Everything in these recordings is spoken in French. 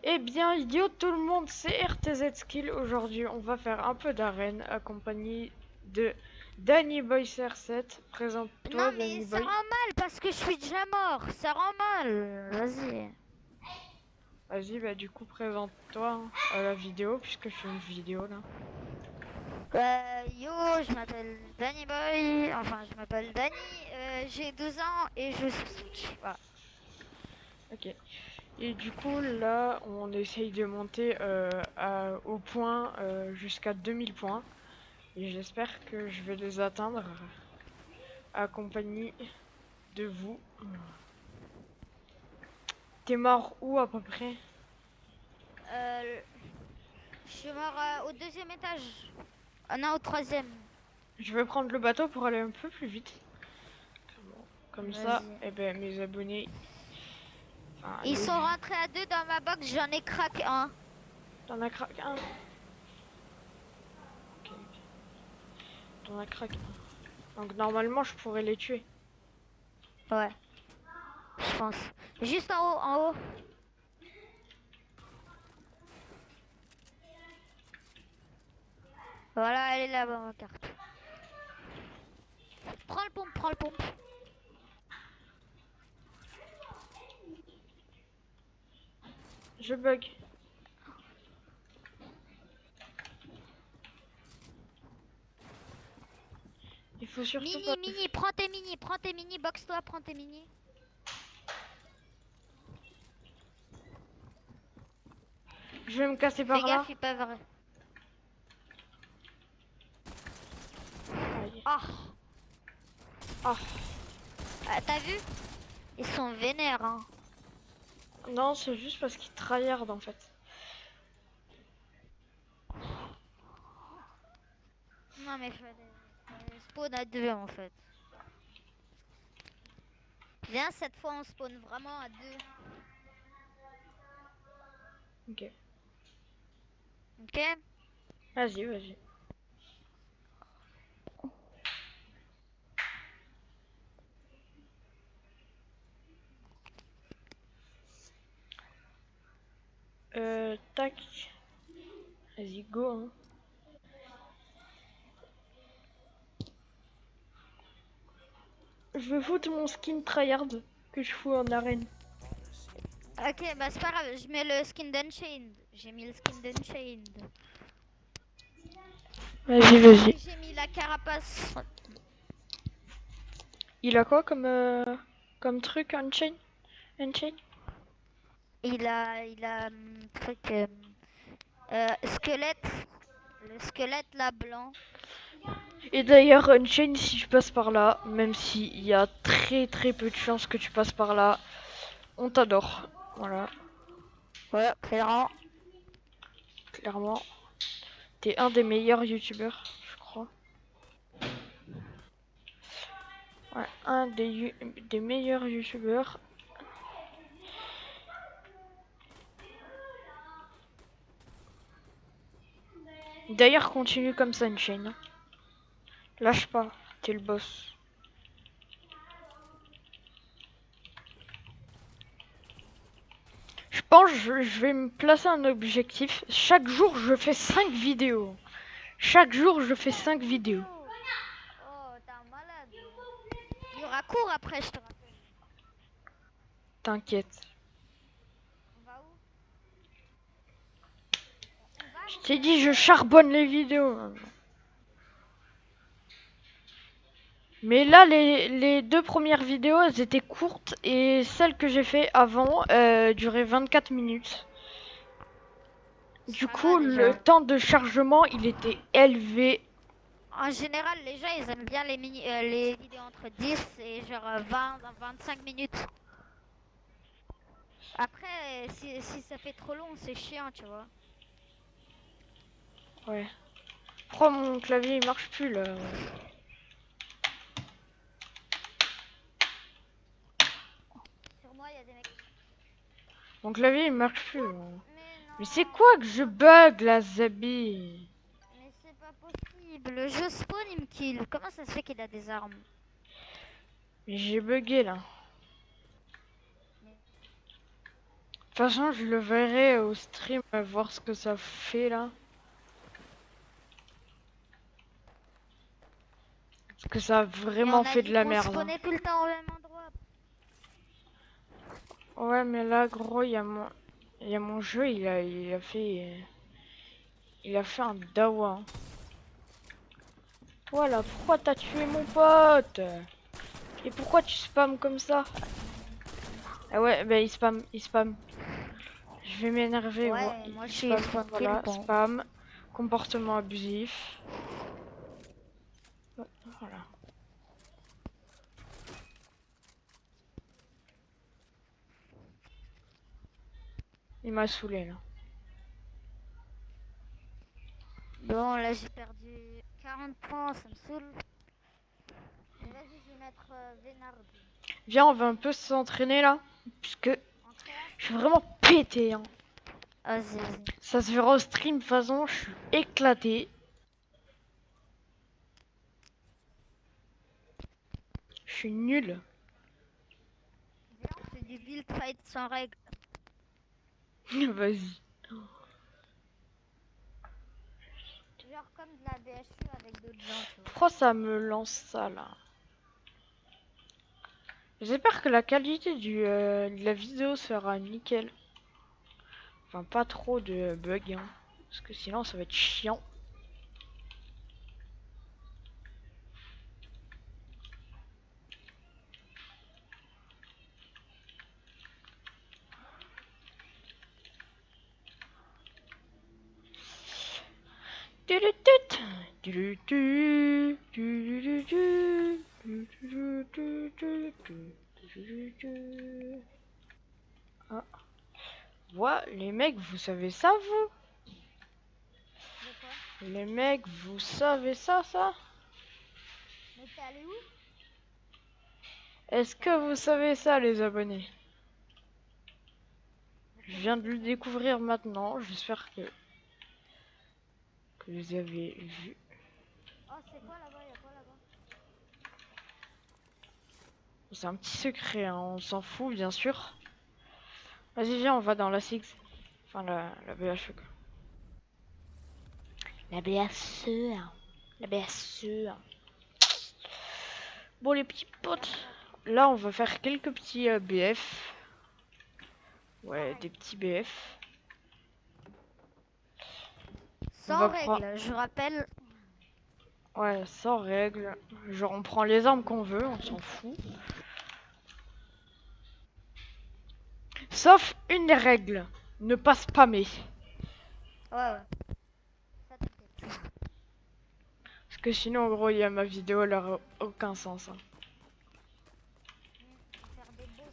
Eh bien, idiot tout le monde, c'est RTZ Skill. Aujourd'hui, on va faire un peu d'arène accompagné de Danny Boy CR7. Non Présente-toi, mais Danny ça rend Boy. mal parce que je suis déjà mort. Ça rend mal. Vas-y. Vas-y, bah du coup, présente-toi à la vidéo, puisque je fais une vidéo là. Yo, je m'appelle Danny Boy. Enfin, je m'appelle Danny. J'ai 12 ans et je suis Switch. Voilà. Ok. Et du coup, là, on essaye de monter au point jusqu'à 2000 points. Et j'espère que je vais les atteindre, accompagné de vous. T'es mort où à peu près? Euh, je suis mort au deuxième étage. Ah non, au troisième. Je vais prendre le bateau pour aller un peu plus vite. Comme ça, Vas-y. eh ben, mes abonnés. Enfin, Ils sont rentrés à deux dans ma box. J'en ai craqué un. T'en as craqué un. Ok, ok. T'en as craqué un. Donc normalement, je pourrais les tuer. Ouais, je pense. Juste en haut, en haut. Voilà, elle est là-bas, ma carte. Prends le pompe, prends le pompe. Je bug. Il faut surtout pas. Prends tes mini, box-toi, prends tes mini. Je vais me casser Fais par là. gaffe, ils peuvent. Aïe. Oh, Ah. t'as vu? Ils sont vénères, hein. Non, c'est juste parce qu'ils tryhard en fait. Non, mais fallait spawn à deux, en fait. Viens, cette fois, on spawn vraiment à deux. Ok. Ok? Vas-y, vas-y. Tac. Vas-y, go. Hein. Je vais foutre mon skin tryhard que je fous en arène. Ok, bah c'est pas grave, je mets le skin d'Unchained. J'ai mis le skin d'Unchained. Vas-y, vas-y. Et j'ai mis la carapace. Il a quoi comme truc Unchain? Unchain? Il a truc squelette. Le squelette là blanc. Et d'ailleurs, Unchain, si tu passes par là, même s'il y a très très peu de chances que tu passes par là, on t'adore. Voilà, Ouais, clairement. clairement. T'es un des meilleurs youtubeurs, je crois. Ouais, un des meilleurs youtubeurs. D'ailleurs, continue comme ça, Unchain. Lâche pas, t'es le boss. Je pense que je vais me placer un objectif. Chaque jour, je fais 5 vidéos. Chaque jour, je fais 5 vidéos. Oh, t'es un malade. Il y aura cours après, je te rappelle. T'inquiète. On va où? On va Je ou t'ai pas? dit, je charbonne les vidéos. Mais là, les deux premières vidéos, elles étaient courtes et celle que j'ai fait avant durait 24 minutes. Du Ça va coup, le déjà. temps de chargement, il était élevé. En général, les gens, ils aiment bien les vidéos entre 10 et genre 20, 25 minutes. Après, si ça fait trop long, c'est chiant, tu vois. Ouais. Pourquoi mon clavier il marche plus là? Sur moi, il y a des mecs. Mon clavier il marche plus. Là. Mais Mais c'est non, quoi que je bug là, Zabi? mais c'est pas possible. Le jeu spawn, il me kill. Comment ça se fait qu'il a des armes? J'ai bugué là. façon, je le verrai au stream, voir ce que ça fait là. Parce que ça a Et on vraiment a fait de dit la qu'on merde, hein. spawnait tout le temps au même endroit. Ouais, mais là, gros, il y a mon jeu, il a fait un dawa, hein. Voilà, pourquoi t'as tué mon pote? Et pourquoi tu spams comme ça? Ah ouais, bah il spam. Je vais m'énerver, gros. Ouais, moi Il je suis spam, spawn tout le voilà, temps. spam. Comportement abusif. Voilà. Il m'a saoulé là. Bon, là j'ai perdu 40 points, ça me saoule. Mais vas-y, je vais mettre Vénard. Viens, on va un peu s'entraîner là. Puisque En créa. je suis vraiment pété, hein. Vas-y, vas-y. Ça se verra au stream, de toute façon, je suis éclaté. Je suis nul. Viens, on fait du build fight sans règles. Vas-y. Genre comme de la BHU avec d'autres gens, tu vois. Pourquoi ça me lance ça là? J'espère que la qualité de la vidéo sera nickel. Enfin, pas trop de bugs, hein. Parce que sinon, ça va être chiant. Ah. Ouais, les mecs, vous savez ça, vous? De quoi? Les mecs, vous savez ça? Mais t'es allé où? Est-ce que vous savez ça, les abonnés? Je viens de le découvrir maintenant. J'espère que vous avez vu. Oh, c'est quoi là-bas? Y'a quoi là-bas? C'est un petit secret, hein, on s'en fout, bien sûr. Vas-y, viens, on va dans la Six. Enfin, la BHE, quoi. La BHE. La BHE. Bon, les petits potes. Là, on va faire quelques petits BF. Ouais, des petits BF. On Sans va prendre... règles, je rappelle. Ouais, sans règle. Genre, on prend les armes qu'on veut, on s'en fout. Sauf une règle. Ne pas spammer. Ouais, ouais. Ça t'inquiète. Parce que sinon, en gros, il y a ma vidéo, elle aura aucun sens, hein. Faire des beaux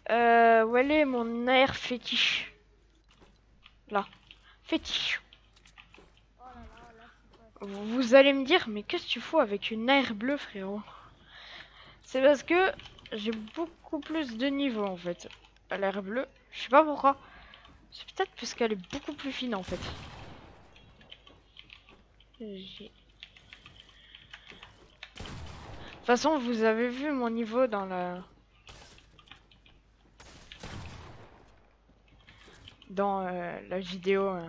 items. Où elle est mon air fétiche? Là. Fétiche. Oh là là, là c'est quoi? Vous allez me dire, mais qu'est-ce que tu fous avec une air bleue, frérot? C'est parce que j'ai beaucoup plus de niveau, en fait. À l'air bleue. Je sais pas pourquoi. C'est peut-être parce qu'elle est beaucoup plus fine, en fait. De toute façon, vous avez vu mon niveau dans la vidéo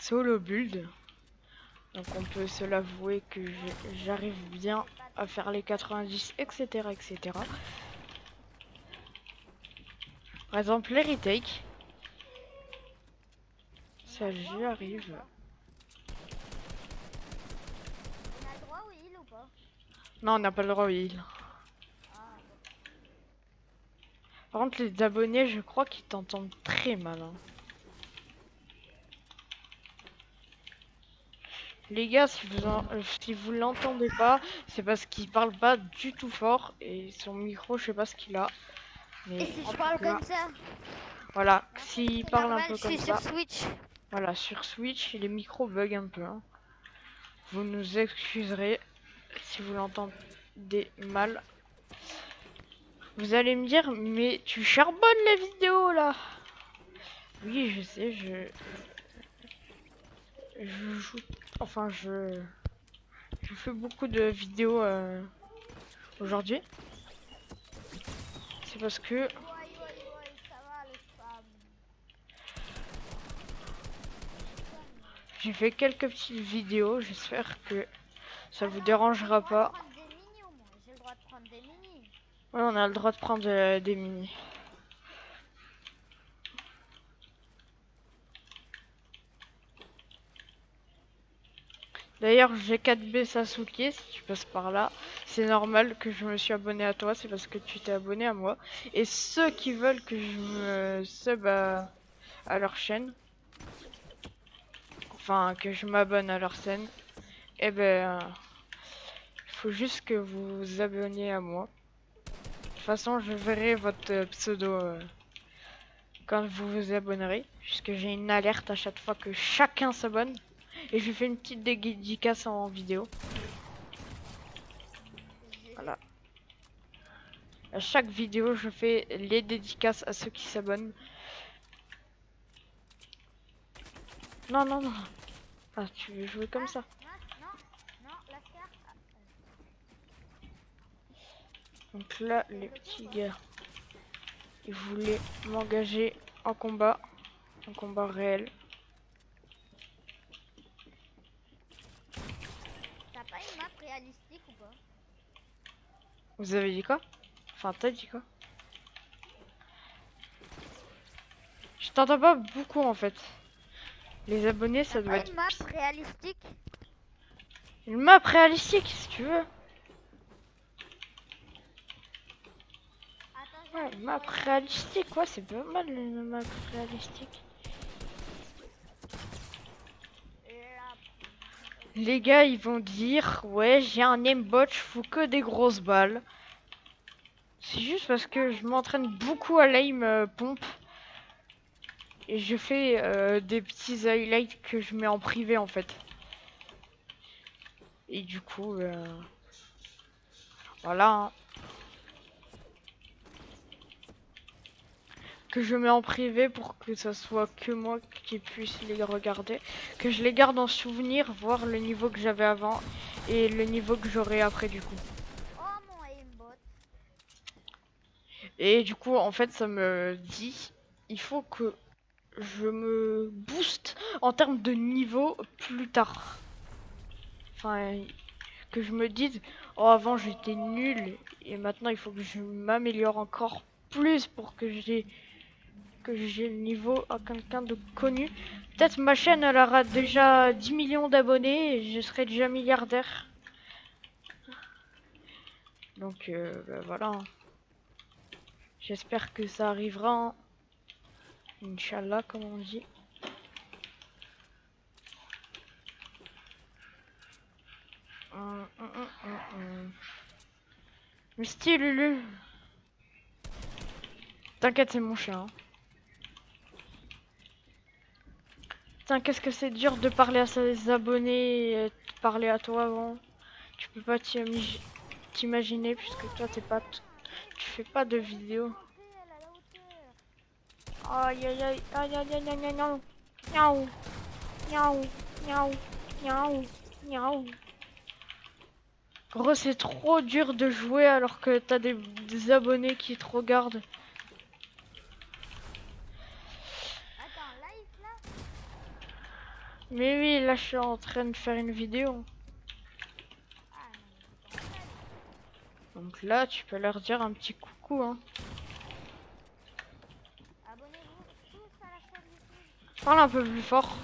solo build. Donc on peut se l'avouer que j'arrive bien à faire les 90, etc., etc. Par exemple, les retakes. Ça, j'y arrive. On a le droit au heal ou pas? Non, on n'a pas le droit au heal. Ah, Par contre, les abonnés, je crois qu'ils t'entendent très mal, hein. Les gars, si vous l'entendez pas, c'est parce qu'il parle pas du tout fort et son micro, je sais pas ce qu'il a. Mais et si en je tout parle cas, comme ça? voilà, s'il C'est parle un normal, peu je comme suis sur ça, Switch. voilà, sur Switch, les micros bug un peu, hein. Vous nous excuserez si vous l'entendez mal. Vous allez me dire, mais tu charbonnes les vidéos là. Oui, je sais, je joue, enfin je fais beaucoup de vidéos aujourd'hui. c'est parce que Ouais, ça va le spam. j'ai fait quelques petites vidéos. J'espère que ça vous dérangera J'ai le droit pas. de prendre des mini au moins. J'ai le droit de prendre des mini. Ouais, on a le droit de prendre des mini. D'ailleurs, j'ai 4B Sasuke, si tu passes par là, c'est normal que je me suis abonné à toi, c'est parce que tu t'es abonné à moi. Et ceux qui veulent que je me sub à leur chaîne, enfin que je m'abonne à leur chaîne, eh ben, il faut juste que vous vous abonniez à moi. De toute façon, je verrai votre pseudo quand vous vous abonnerez, puisque j'ai une alerte à chaque fois que chacun s'abonne. Et je fais une petite dédicace en vidéo. Voilà. À chaque vidéo, je fais les dédicaces à ceux qui s'abonnent. Non, non, non. Ah, tu veux jouer comme ça. Non, la scar. Donc là, les petits gars, ils voulaient m'engager en combat réel. T'as pas une map réalistique ou pas? Vous avez dit quoi? Enfin, t'as dit quoi? Je t'entends pas beaucoup en fait. Les abonnés, ça T'as doit pas être une map réalistique? une map réalistique si tu veux. Attends, Ouais, j'arrive, map ouais. réalistique, ouais, c'est pas mal une map réalistique. Là. Les gars, ils vont dire, ouais, j'ai un aimbot, je fous que des grosses balles. C'est juste parce que je m'entraîne beaucoup à l'aim pompe. Et je fais des petits highlights que je mets en privé en fait. Et du coup, voilà. Hein. Que je mets en privé pour que ça soit que moi qui puisse les regarder. Que je les garde en souvenir, voir le niveau que j'avais avant et le niveau que j'aurai après du coup. Oh mon aimbot. Et du coup, en fait, ça me dit, il faut que je me booste en termes de niveau plus tard. Enfin, que je me dise, oh avant j'étais nul et maintenant il faut que je m'améliore encore plus pour que j'ai le niveau à quelqu'un de connu. Peut-être ma chaîne elle aura déjà 10 millions d'abonnés et je serai déjà milliardaire. Donc bah, voilà. Hein. J'espère que ça arrivera. Hein. Inch'Allah comme on dit. Mais style Lulu. T'inquiète c'est mon chien. Hein. Putain, qu'est-ce que c'est dur de parler à ses abonnés et de parler à toi avant. Tu peux pas t'imaginer puisque toi tu fais pas de vidéos. Aïe aïe aïe aïe aïe aïe aïe aïe aïe. Miaou miaou miaou miaou miaou. Gros c'est trop dur de jouer alors que t'as des abonnés qui te regardent. Attends, live là? Mais oui là je suis en train de faire une vidéo. Ah non, mais Donc là tu peux leur dire un petit coucou hein. abonnez-vous tous à la chaîne YouTube. Parle un peu plus fort.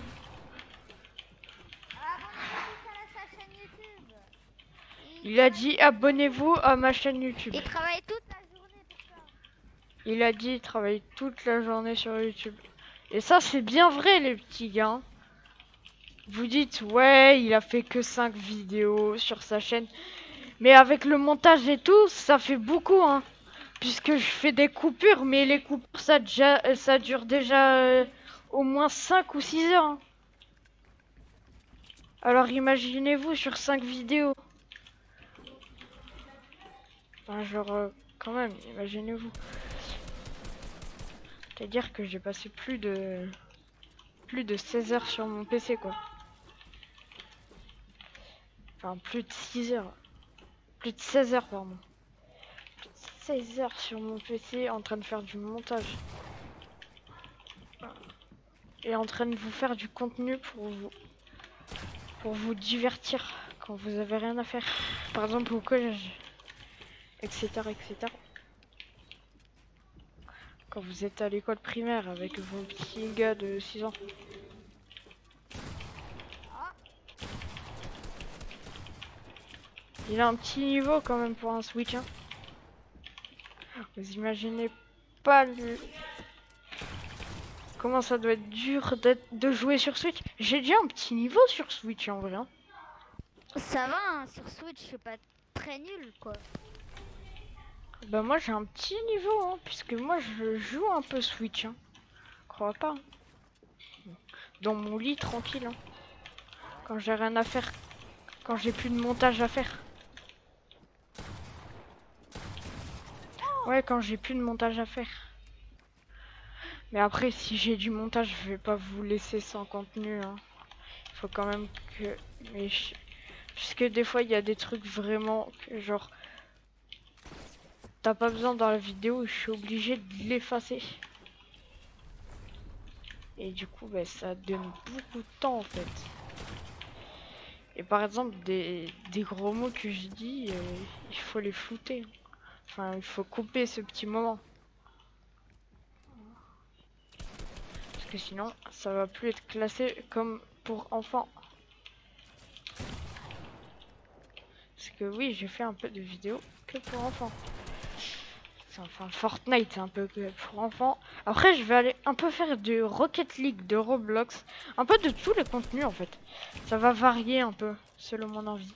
Abonnez-vous tous à sa chaîne YouTube. Il a dit abonnez-vous à ma chaîne YouTube. Il travaille toute la journée pour ça. Il a dit il travaille toute la journée sur YouTube. Et ça c'est bien vrai les petits gars. Vous dites ouais il a fait que 5 vidéos sur sa chaîne. Mais avec le montage et tout ça fait beaucoup hein. Puisque je fais des coupures mais les coupures ça dure déjà au moins 5 ou 6 heures. Hein. Alors imaginez-vous sur 5 vidéos. Enfin genre quand même imaginez-vous. C'est-à-dire que j'ai passé plus de 16 heures sur mon PC quoi. Enfin plus de 6 heures. Plus de 16 heures pardon. Plus de 16 heures sur mon PC en train de faire du montage. Et en train de vous faire du contenu pour vous divertir quand vous avez rien à faire. Par exemple au collège, etc. etc. Quand vous êtes à l'école primaire avec vos petits gars de 6 ans. Il a un petit niveau quand même pour un Switch. Hein. Vous imaginez pas comment ça doit être dur de jouer sur Switch. J'ai déjà un petit niveau sur Switch en vrai. Hein. Ça va, hein, sur Switch, je suis pas très nul, quoi. Bah moi j'ai un petit niveau, hein, puisque moi je joue un peu Switch. Hein. Crois pas. Hein. Dans mon lit, tranquille. Hein. Quand j'ai rien à faire. Quand j'ai plus de montage à faire. Ouais, quand j'ai plus de montage à faire. Mais après, si j'ai du montage, je vais pas vous laisser sans contenu. Hein. Il faut quand même que... Mais puisque des fois, il y a des trucs vraiment que genre... T'as pas besoin dans la vidéo, je suis obligé de l'effacer. Et du coup, bah, ça donne beaucoup de temps en fait. Et par exemple, des gros mots que je dis, il faut les flouter. Enfin, il faut couper ce petit moment. Parce que sinon, ça va plus être classé comme pour enfants. Parce que oui, j'ai fait un peu de vidéos que pour enfants. Enfin, Fortnite, c'est un peu que pour enfants. Après, je vais aller un peu faire de Rocket League, de Roblox. Un peu de tous les contenus en fait. Ça va varier un peu, selon mon envie.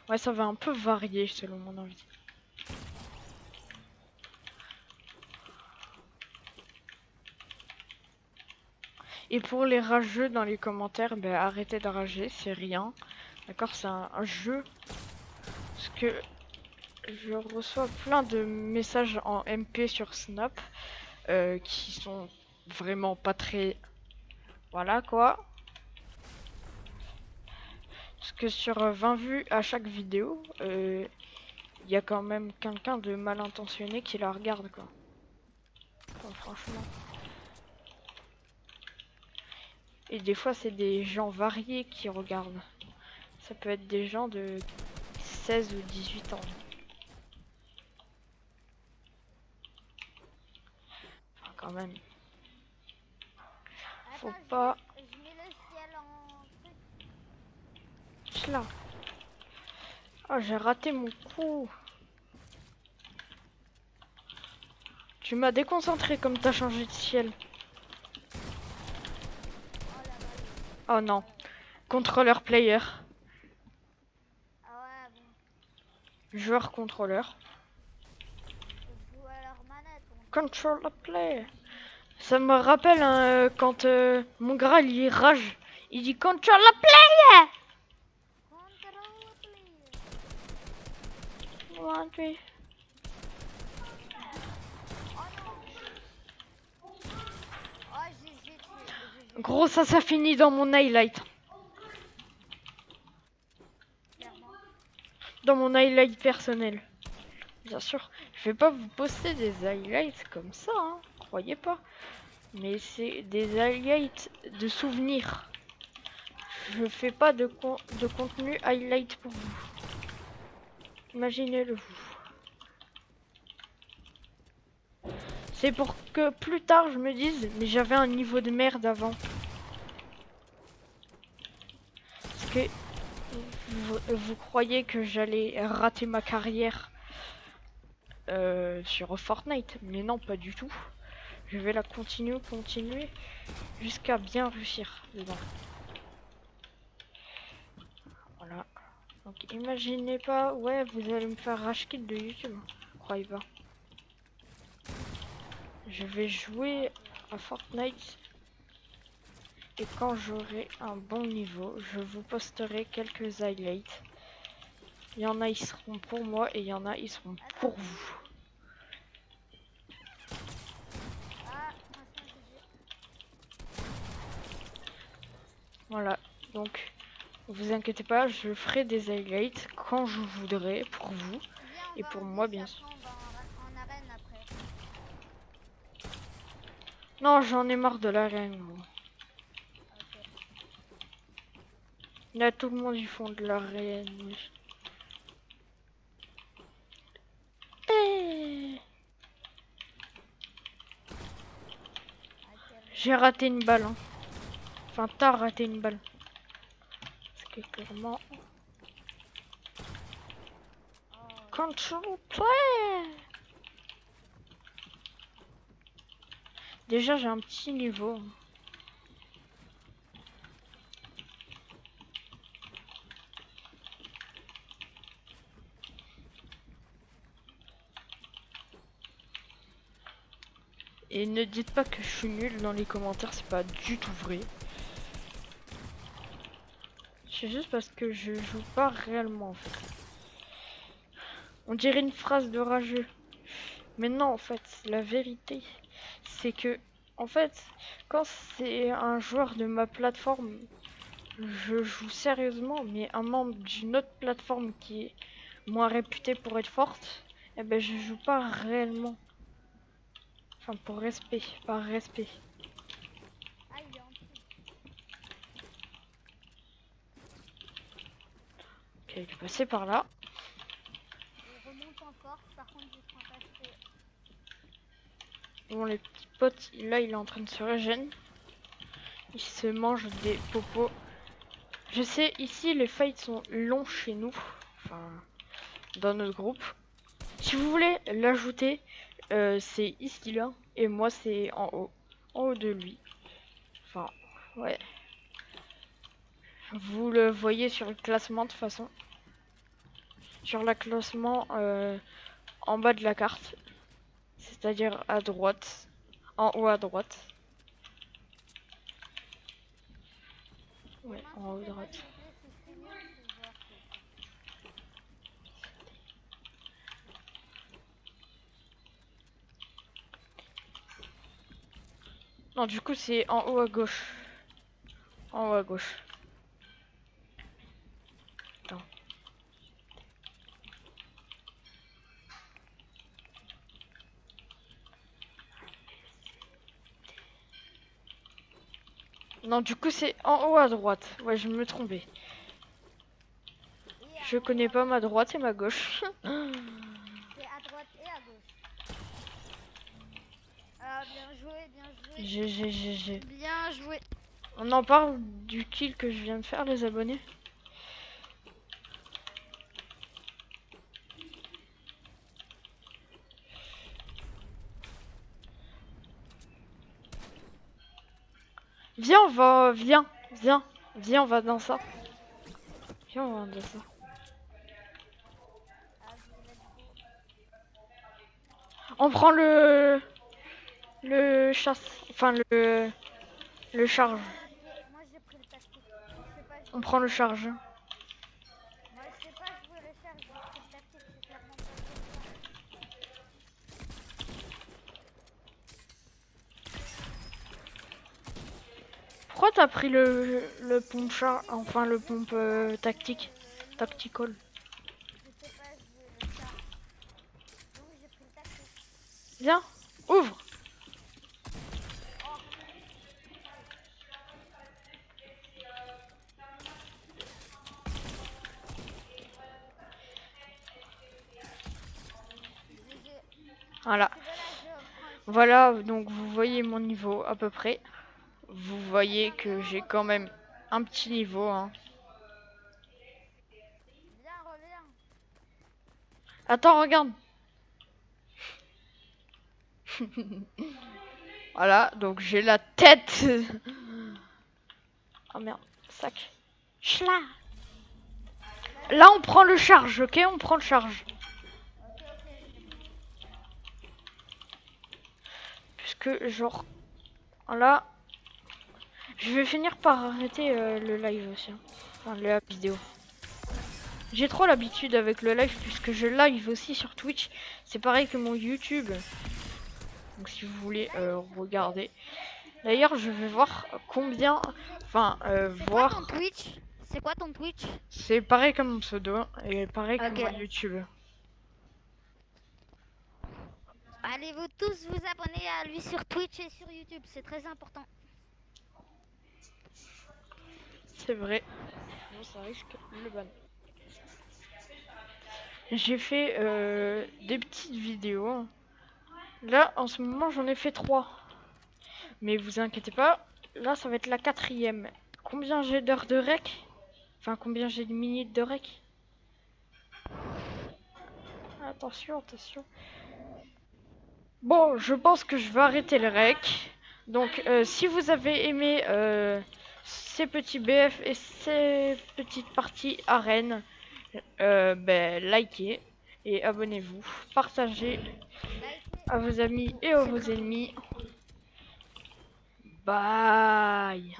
Ouais, ça va un peu varier selon mon envie. Et pour les rageux dans les commentaires, ben arrêtez de rager, c'est rien. D'accord, c'est un jeu. Parce que je reçois plein de messages en MP sur Snap qui sont vraiment pas très... Voilà quoi. Parce que sur 20 vues à chaque vidéo, il y a quand même quelqu'un de mal intentionné qui la regarde quoi. Enfin, franchement. Et des fois c'est des gens variés qui regardent. Ça peut être des gens de 16 ou 18 ans. Enfin, quand même. Faut Attends, pas... je mets le ciel en truc. Là. Oh, j'ai raté mon coup. Tu m'as déconcentré comme t'as changé de ciel. Oh non. Contrôleur player. Ah ouais, bon. Joueur contrôleur. Faut jouer à leur manette. Controller player. Ça me rappelle hein, quand mon Graal il rage. Il dit controller player. Control, please. One, three. Oh, j'ai tué. Gros, ça finit dans mon highlight. Clairement. Dans mon highlight personnel. Bien sûr, je vais pas vous poster des highlights comme ça, hein, croyez pas. Mais c'est des highlights de souvenirs. Je fais pas de contenu highlight pour vous. Imaginez-le vous. C'est pour que plus tard je me dise, mais j'avais un niveau de merde avant. Parce que vous croyez que j'allais rater ma carrière sur Fortnite, mais non, pas du tout. Je vais la continuer jusqu'à bien réussir dedans. Voilà. Donc imaginez pas, ouais, vous allez me faire rage quit de YouTube. Croyez pas. Je vais jouer à Fortnite. Et quand j'aurai un bon niveau, je vous posterai quelques highlights. Il y en a, ils seront pour moi et il y en a, ils seront pour vous. Ah, machin que j'ai. Voilà, donc vous inquiétez pas, je ferai des highlights quand je voudrais pour vous Viens, on et va pour en moi 10, bien après sûr. on va en arène après. Non, j'en ai marre de l'arène, gros. Ok. Là, tout le monde ils font de l'arène. Wesh. Eh, Ah, quel... j'ai raté une balle, hein. Enfin, t'as raté une balle. Parce que clairement, Oh, quand je déjà j'ai un petit niveau. Et ne dites pas que je suis nul dans les commentaires, c'est pas du tout vrai. C'est juste parce que je joue pas réellement en fait. On dirait une phrase de rageux. Mais non, en fait, la vérité, c'est que, en fait, quand c'est un joueur de ma plateforme, je joue sérieusement, mais un membre d'une autre plateforme qui est moins réputée pour être forte, eh ben je joue pas réellement. Enfin, pour respect, par respect. ah, il est en dessous. Ok, il est passé par là. Il remonte encore, par contre je crains pas que... Bon, les petits potes, là, il est en train de se régénérer. Il se mange des popos. Je sais, ici, les fights sont longs chez nous. Enfin, dans notre groupe. Si vous voulez l'ajouter, c'est ici là. Et moi, c'est en haut. En haut de lui. Enfin, ouais. Vous le voyez sur le classement de toute façon. Sur le classement en bas de la carte. C'est-à-dire à droite. En haut à droite. Ouais, en haut à M'insistez pas droite. s'il vous plaît, si je suis nul, c'est genre... Non, du coup, c'est en haut à gauche. En haut à gauche. Attends. Non, du coup, c'est en haut à droite. Ouais, je me trompais. Et Je en haut connais à pas gauche. ma droite et ma gauche. C'est à droite et à gauche. Ah, bien joué, bien joué. GG. Bien joué. On en parle du kill que je viens de faire, les abonnés. Viens, on va. Viens, on va dans ça. Viens, on va dans ça. Ah, let's go. On prend le chasse. Enfin, le charge. Moi j'ai pris le tactique. Je sais pas On jouer le prend le charge. charge. Moi je sais pas jouer le charge, j'ai pris le tactique, c'est clairement pas jouer le charge. Pourquoi t'as pris le pompe charge. Enfin, le pompe tactique. Non, Tactical. je sais pas jouer le charge. Donc j'ai pris le tactique. Viens, ouvre. Oh, GG. Voilà. Si tu veux là je prends le charge. Voilà, donc vous voyez mon niveau à peu près. Vous voyez Attends, que viens, j'ai quand reviens. même un petit niveau, hein. Viens, reviens. Attends, regarde. Voilà, donc j'ai la tête. Oh merde, sac. Chla. Là, on prend le charge, ok? On prend le charge. Ok, ok, c'est bon. Puisque, genre, là, je vais finir par arrêter le live aussi, hein. Enfin, la vidéo. J'ai trop l'habitude avec le live puisque je live aussi sur Twitch. C'est pareil que mon YouTube. Donc si vous voulez regarder. D'ailleurs, je vais voir combien... Enfin, C'est quoi ton voir... Twitch? C'est quoi ton Twitch? C'est pareil comme mon pseudo et pareil que Ok. mon YouTube. Allez-vous tous vous abonner à lui sur Twitch et sur YouTube, c'est très important. C'est vrai. Sinon, ça risque le ban. J'ai fait des petites vidéos. Là, en ce moment, j'en ai fait 3. Mais vous inquiétez pas, là, ça va être la 4e. Combien j'ai d'heures de rec? Enfin, combien j'ai de minutes de rec? Attention, attention. Bon, je pense que je vais arrêter le rec. Donc, si vous avez aimé ces petits BF et ces petites parties arènes, ben, likez et abonnez-vous. Partagez à vos amis et à C'est vos très ennemis. Bye.